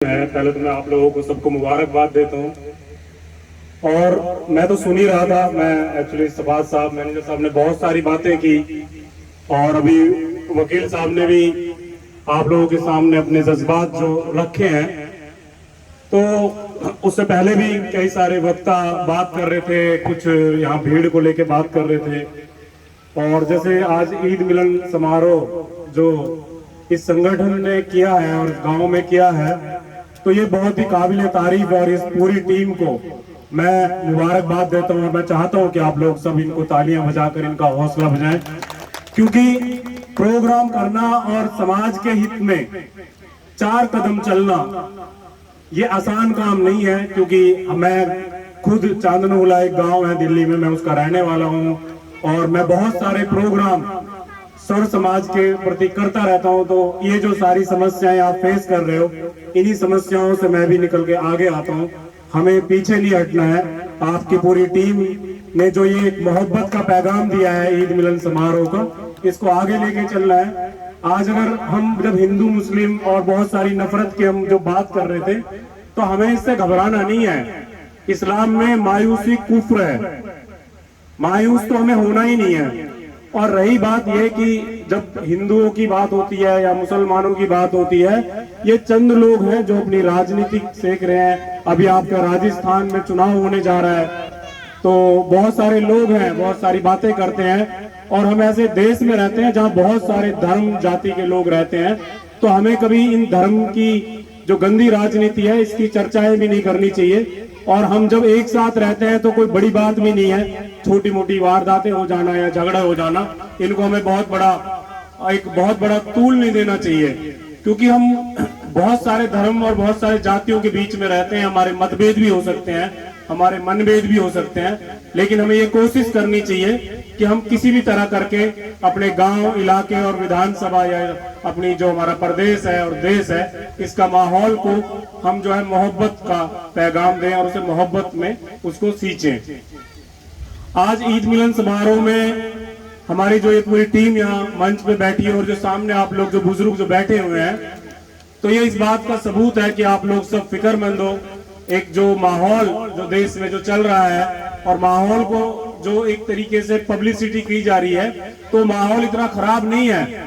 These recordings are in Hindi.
पहले तो मैं आप लोगों को सबको मुबारकबाद देता हूँ। और मैं तो सुन ही रहा था, मैं एक्चुअली सफाद साहब मैनेजर साहब ने बहुत सारी बातें की और अभी वकील साहब ने भी आप लोगों के सामने अपने जज्बात जो रखे हैं, तो उससे पहले भी कई सारे वक्ता बात कर रहे थे, कुछ यहाँ भीड़ को लेके बात कर रहे थे। और जैसे आज ईद मिलन समारोह जो इस संगठन ने किया है और गांव में किया है, तो ये बहुत ही काबिल तारीफ है और इस पूरी टीम को मैं मुबारकबाद देता हूँ। और मैं चाहता हूँ कि आप लोग सब इनको तालियां बजाकर इनका हौसला बजाएं, क्योंकि प्रोग्राम करना और समाज के हित में 4 कदम चलना ये आसान काम नहीं है। क्योंकि मैं खुद चांदनोला एक गांव है दिल्ली में, मैं उसका रहने वाला हूँ और मैं बहुत सारे प्रोग्राम सर्व समाज के प्रति करता रहता हूं। तो ये जो सारी समस्याएं आप फेस कर रहे हो, इन्हीं समस्याओं से मैं भी निकल के आगे आता हूं। हमें पीछे नहीं हटना है। आपकी पूरी टीम ने जो ये मोहब्बत का पैगाम दिया है ईद मिलन समारोह का, इसको आगे लेके चलना है। आज अगर हम जब हिंदू मुस्लिम और बहुत सारी नफरत की हम जो बात कर रहे थे, तो हमें इससे घबराना नहीं है। इस्लाम में मायूसी कुफ्र है, मायूस तो हमें होना ही नहीं है। और रही बात यह कि जब हिंदुओं की बात होती है या मुसलमानों की बात होती है, ये चंद लोग हैं जो अपनी राजनीति सेक रहे हैं। अभी आपका राजस्थान में चुनाव होने जा रहा है, तो बहुत सारे लोग हैं, बहुत सारी बातें करते हैं। और हम ऐसे देश में रहते हैं जहां बहुत सारे धर्म जाति के लोग रहते हैं, तो हमें कभी इन धर्म की जो गंदी राजनीति है इसकी चर्चाएं भी नहीं करनी चाहिए। और हम जब एक साथ रहते हैं तो कोई बड़ी बात भी नहीं है, छोटी मोटी वारदातें हो जाना या झगड़ा हो जाना, इनको हमें बहुत बड़ा तूल नहीं देना चाहिए। क्योंकि हम बहुत सारे धर्म और बहुत सारे जातियों के बीच में रहते हैं, हमारे मतभेद भी हो सकते हैं, हमारे मनभेद भी हो सकते हैं, लेकिन हमें ये कोशिश करनी चाहिए कि हम किसी भी तरह करके अपने गांव इलाके और विधानसभा या अपनी जो हमारा प्रदेश है और देश है, इसका माहौल को हम जो है मोहब्बत का पैगाम दें और उसे मोहब्बत में उसको सींचें। आज ईद मिलन समारोह में हमारी जो ये पूरी टीम यहाँ मंच पे बैठी है और जो सामने आप लोग जो बुजुर्ग जो बैठे हुए हैं, तो ये इस बात का सबूत है कि आप लोग सब फिक्रमंद हो। एक जो माहौल जो देश में जो चल रहा है और माहौल को जो एक तरीके से पब्लिसिटी की जा रही है, तो माहौल इतना खराब नहीं है,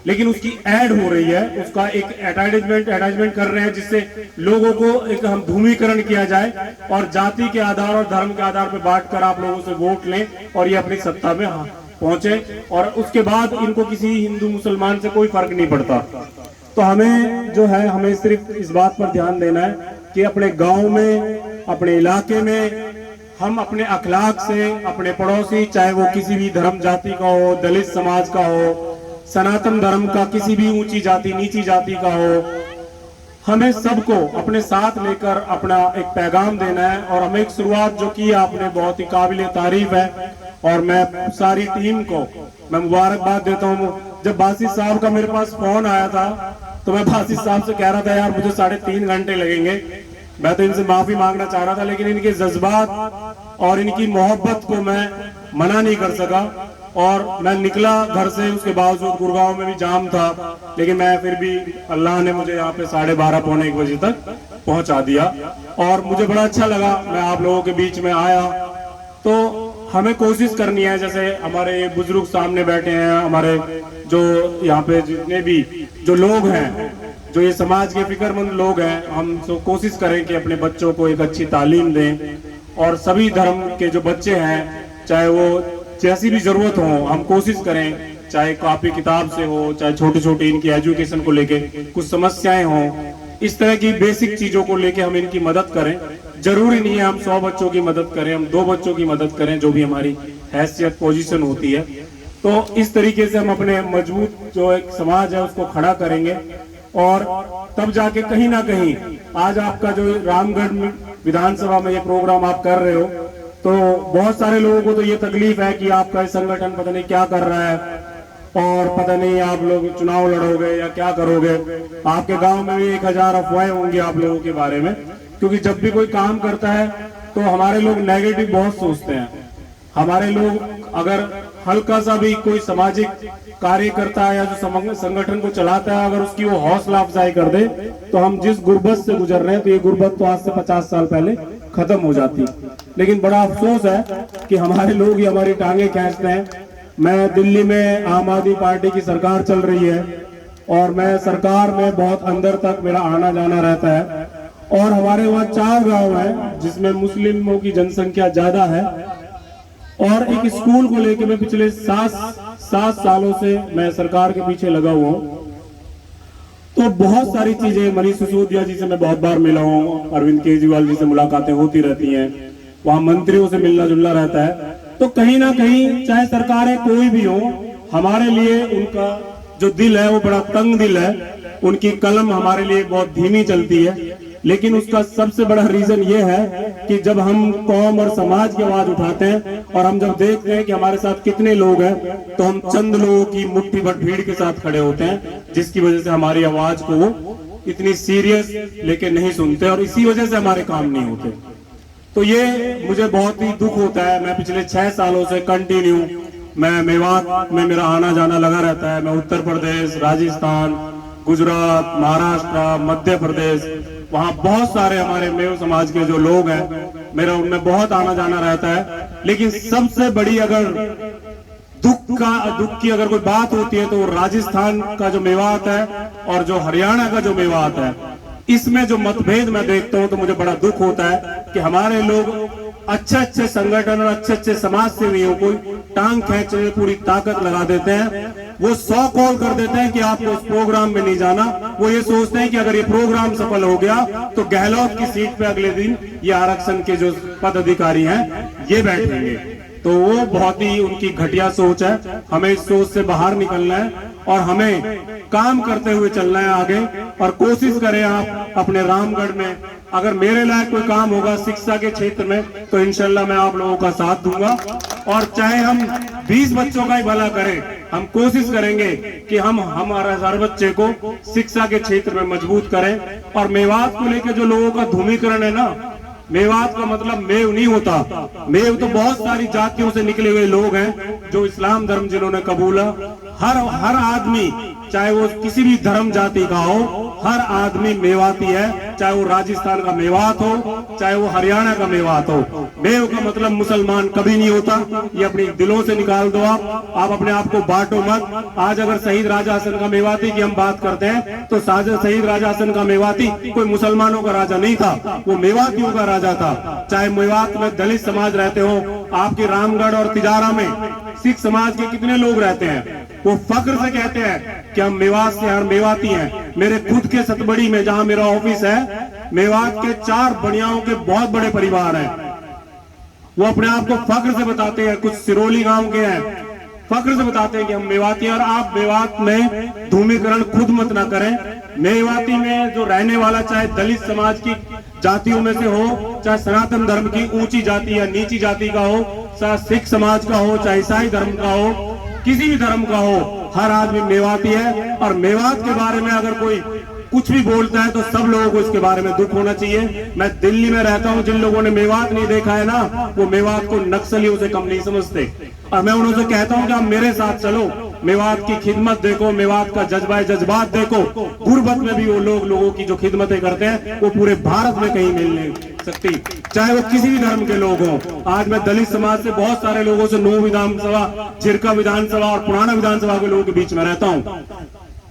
लेकिन उसकी ऐड हो रही है, उसका एक एडवर्टाइजमेंट कर रहे हैं जिससे लोगों को एक हम धूमीकरण किया जाए और जाति के आधार और धर्म के आधार पर बांटकर आप लोगों से वोट लें और ये अपनी सत्ता में पहुंचे। और उसके बाद इनको किसी हिंदू मुसलमान से कोई फर्क नहीं पड़ता। तो हमें जो है, हमें सिर्फ इस बात पर ध्यान देना है कि अपने गांव में, अपने इलाके में हम अपने अखलाक से अपने पड़ोसी, चाहे वो किसी भी धर्म जाति का हो, दलित समाज का हो, सनातन धर्म का किसी भी ऊंची जाति नीची जाति का हो, हमें सबको अपने साथ लेकर अपना एक पैगाम देना है। और हमें एक शुरुआत जो की आपने बहुत ही काबिल तारीफ है और मैं सारी टीम को मैं मुबारकबाद देता हूँ। जब बासित साहब का मेरे पास फोन आया था, तो मैं बासित साहब से कह रहा था यार मुझे 3.5 घंटे लगेंगे, मैं तो इनसे माफी मांगना चाह रहा था, लेकिन इनके जज्बात और इनकी मोहब्बत को मैं मना नहीं कर सका। और मैं निकला घर से, उसके बावजूद गुड़गांव में भी जाम था, लेकिन मैं फिर भी अल्लाह ने मुझे यहाँ पे 12:30 पौने 1 बजे तक पहुंचा दिया और मुझे बड़ा अच्छा लगा। मैं आप लोगों के बीच में आया। तो हमें कोशिश करनी है, जैसे हमारे ये बुजुर्ग सामने बैठे हैं, हमारे जो यहाँ पे जितने भी जो लोग हैं, जो ये समाज के फिक्रमंद लोग हैं, हम तो कोशिश करें कि अपने बच्चों को एक अच्छी तालीम दें। और सभी धर्म के जो बच्चे हैं, चाहे वो जैसी भी जरूरत हो, हम कोशिश करें, चाहे कॉपी किताब से हो, चाहे छोटी छोटी इनकी एजुकेशन को लेके कुछ समस्याएं हो, इस तरह की बेसिक चीजों को लेके हम इनकी मदद करें। जरूरी नहीं है हम 100 बच्चों की मदद करें, हम 2 बच्चों की मदद करें, जो भी हमारी हैसियत पोजीशन होती है। तो इस तरीके से हम अपने मजबूत जो एक समाज है उसको खड़ा करेंगे और तब जाके कहीं ना कहीं आज आपका जो रामगढ़ विधानसभा में ये प्रोग्राम आप कर रहे हो, तो बहुत सारे लोगों को तो ये तकलीफ है कि आपका संगठन पता नहीं क्या कर रहा है और पता नहीं आप लोग चुनाव लड़ोगे या क्या करोगे। आपके गांव में भी 1000 अफवाहें होंगी आप लोगों के बारे में, क्योंकि जब भी कोई काम करता है तो हमारे लोग नेगेटिव बहुत सोचते हैं। हमारे लोग अगर हल्का सा भी कोई सामाजिक कार्य करता है या जो संगठन को चलाता है, अगर उसकी वो हौसला अफजाई कर दे तो हम जिस गुर्बत से गुजर रहे हैं, तो ये गुर्बत तो आज से 50 साल पहले खत्म हो जाती। लेकिन बड़ा अफसोस है कि हमारे लोग ही हमारी टांगे खींचते हैं। मैं दिल्ली में आम आदमी पार्टी की सरकार चल रही है और मैं सरकार में बहुत अंदर तक मेरा आना जाना रहता है, और हमारे वहाँ 4 गांव हैं जिसमें मुस्लिमों की जनसंख्या ज्यादा है, और एक स्कूल को लेकर मैं पिछले 7 सालों से मैं सरकार के पीछे लगा हुआ हूँ। तो बहुत सारी चीजें, मनीष सिसोदिया जी से मैं बहुत बार मिला हूँ, अरविंद केजरीवाल जी से मुलाकातें होती रहती हैं, वहां मंत्रियों से मिलना जुलना रहता है। तो कहीं ना कहीं चाहे सरकारें कोई भी हो, हमारे लिए उनका जो दिल है वो बड़ा तंग दिल है, उनकी कलम हमारे लिए बहुत धीमी चलती है। लेकिन उसका सबसे बड़ा रीजन ये है कि जब हम कौम और समाज की आवाज उठाते हैं और हम जब देखते हैं कि हमारे साथ कितने लोग हैं, तो हम चंद लोगों की मुट्ठी भर भीड़ के साथ खड़े होते हैं, जिसकी वजह से हमारी आवाज को वो इतनी सीरियस लेके नहीं सुनते और इसी वजह से हमारे काम नहीं होते। तो ये मुझे बहुत ही दुख होता है। मैं पिछले 6 सालों से कंटिन्यू मैं मेवात में मेरा आना जाना लगा रहता है। मैं उत्तर प्रदेश, राजस्थान, गुजरात, महाराष्ट्र, मध्य प्रदेश, वहाँ बहुत सारे हमारे मेव समाज के जो लोग हैं, मेरा उनमें बहुत आना जाना रहता है। लेकिन सबसे बड़ी अगर दुख की अगर कोई बात होती है तो राजस्थान का जो मेवात है और जो हरियाणा का जो मेवात है, इसमें जो मतभेद मैं देखता हूं तो मुझे बड़ा दुख होता है कि हमारे लोग अच्छे संगठन और अच्छे समाज सेवियों को टांग खींचने में पूरी ताकत लगा देते हैं। वो 100 कॉल कर देते हैं कि आपको उस प्रोग्राम में नहीं जाना। वो ये सोचते हैं कि अगर ये प्रोग्राम सफल हो गया तो गहलोत की सीट पे अगले दिन ये आरक्षण के जो पदाधिकारी हैं ये बैठेंगे। तो वो बहुत ही उनकी घटिया सोच है। हमें इस सोच से बाहर निकलना है और हमें काम करते हुए चलना है आगे। और कोशिश करें आप अपने रामगढ़ में, अगर मेरे लायक कोई काम होगा शिक्षा के क्षेत्र में तो इंशाल्लाह मैं आप लोगों का साथ दूंगा। और चाहे हम 20 बच्चों का ही भला करें, हम कोशिश करेंगे कि हम हमारा हर बच्चे को शिक्षा के क्षेत्र में मजबूत करें। और मेवात को लेकर जो लोगों का धूमीकरण है ना, मेवात का मतलब मेव नहीं होता। मेव तो बहुत सारी जातियों से निकले हुए लोग हैं जो इस्लाम धर्म जिन्होंने कबूला। हर आदमी, चाहे वो किसी भी धर्म जाति का हो, हर आदमी मेवाती है। चाहे वो राजस्थान का मेवात हो, चाहे वो हरियाणा का मेवात हो। मेव का मतलब मुसलमान कभी नहीं होता। ये अपने दिलों से निकाल दो। आप अपने आप को बांटो मत। आज अगर शहीद राजा हसन का मेवाती की हम बात करते हैं तो शहीद राजा हसन का मेवाती कोई मुसलमानों का राजा नहीं था, वो मेवातियों का राजा था। चाहे मेवात में दलित समाज रहते हो, आपके रामगढ़ और तिजारा में सिख समाज के कितने लोग रहते हैं, वो फख्र से कहते हैं कि हम मेवात से हर मेवाती हैं। मेरे खुद के सतबड़ी में जहां मेरा ऑफिस है, मेवात के 4 बनियाओं के बहुत बड़े परिवार हैं। वो अपने आप को फख्र से बताते हैं। कुछ सिरोली गांव के हैं, फख्र से बताते हैं कि हम मेवाती हैं। और आप मेवात में धूमीकरण खुद मत ना करें। मेवाती में जो रहने वाला, चाहे दलित समाज की जातियों में से हो, चाहे सनातन धर्म की ऊंची जाति या नीची जाति का हो, चाहे सिख समाज का हो, चाहे ईसाई धर्म का हो, किसी भी धर्म का हो, हर आदमी मेवाती है। और मेवात के बारे में अगर कोई कुछ भी बोलता है तो सब लोगों को इसके बारे में दुख होना चाहिए। मैं दिल्ली में रहता हूं, जिन लोगों ने मेवात नहीं देखा है ना, वो मेवात को नक्सलियों से कम नहीं समझते। और मैं उन्होंने कहता हूं कि आप मेरे साथ चलो, मेवात की खिदमत देखो, मेवात का जज्बात देखो। गुर्बत में भी वो लोगों की जो खिदमतें करते हैं वो पूरे भारत में कहीं मिल नहीं सकती, चाहे वो किसी भी धर्म के लोग हों। आज मैं दलित समाज से बहुत सारे लोगों से, 9 विधानसभा, चिरका विधानसभा और पुराना विधानसभा के लोगों के बीच में रहता हूं,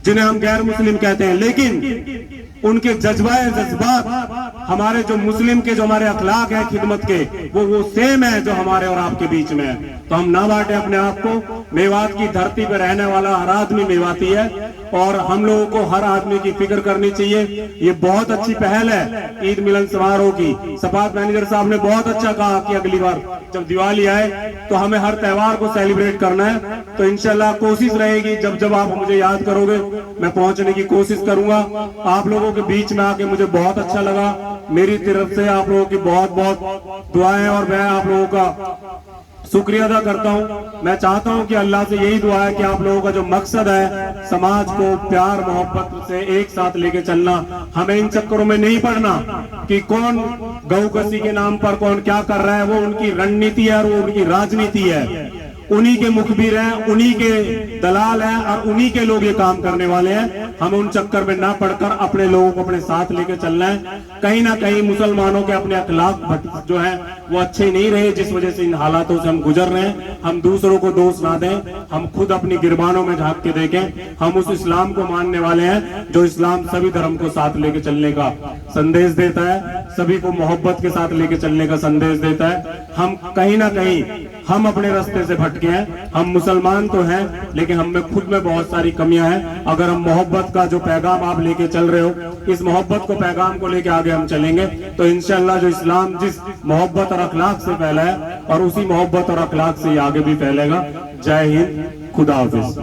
जिन्हें हम गैर मुस्लिम कहते हैं, लेकिन उनके जज्बात हमारे जो मुस्लिम के जो हमारे अखलाक है खिदमत के, वो सेम है जो हमारे और आपके बीच में है। तो हम ना बांटे अपने आप को। मेवात की धरती पर रहने वाला हर आदमी मेवाती है और हम लोगों को हर आदमी की फिक्र करनी चाहिए। ये बहुत अच्छी पहल है ईद मिलन समारोह की। सफात मैनेजर साहब ने बहुत अच्छा कहा कि अगली बार जब दिवाली आए तो हमें हर त्योहार को सेलिब्रेट करना है। तो इंशाल्लाह कोशिश रहेगी, जब आप मुझे याद करोगे मैं पहुंचने की कोशिश करूंगा। आप लोगों के बीच में आके मुझे बहुत अच्छा लगा। मेरी तरफ से आप लोगों की बहुत बहुत दुआएं और मैं आप लोगों का शुक्रिया अदा करता हूं। मैं चाहता हूं कि अल्लाह से यही दुआ है कि आप लोगों का जो मकसद है समाज को प्यार मोहब्बत से एक साथ लेके चलना, हमें इन चक्करों में नहीं पड़ना कि कौन गौ कसी के नाम पर कौन क्या कर रहा है। वो उनकी रणनीति है और वो उनकी राजनीति है। उन्हीं के मुखबिर हैं, उन्हीं के दलाल हैं और उन्हीं के लोग ये काम करने वाले हैं। हमें उन चक्कर में ना पड़कर अपने लोगों को अपने साथ लेके चलना है। कहीं ना कहीं मुसलमानों के अपने अखलाक जो है वो अच्छे नहीं रहे, जिस वजह से इन हालातों से हम गुजर रहे हैं। हम दूसरों को दोष ना दें, हम खुद अपनी गिरबानों में झांक के देखें। हम उस इस्लाम को मानने वाले हैं जो इस्लाम सभी धर्म को साथ लेके चलने का संदेश देता है, सभी को मोहब्बत के साथ लेके चलने का संदेश देता है। हम कहीं ना कहीं हम अपने रास्ते से भटके हैं। हम मुसलमान तो हैं, लेकिन हम में खुद में बहुत सारी कमियां हैं। अगर हम मोहब्बत का जो पैगाम आप लेके चल रहे हो, इस मोहब्बत को पैगाम को लेके आगे हम चलेंगे तो इंशाअल्लाह जो इस्लाम जिस मोहब्बत और अखलाक से फैला है और उसी मोहब्बत और अखलाक से ही आगे भी फैलेगा। जय हिंद, खुदा हाफिज।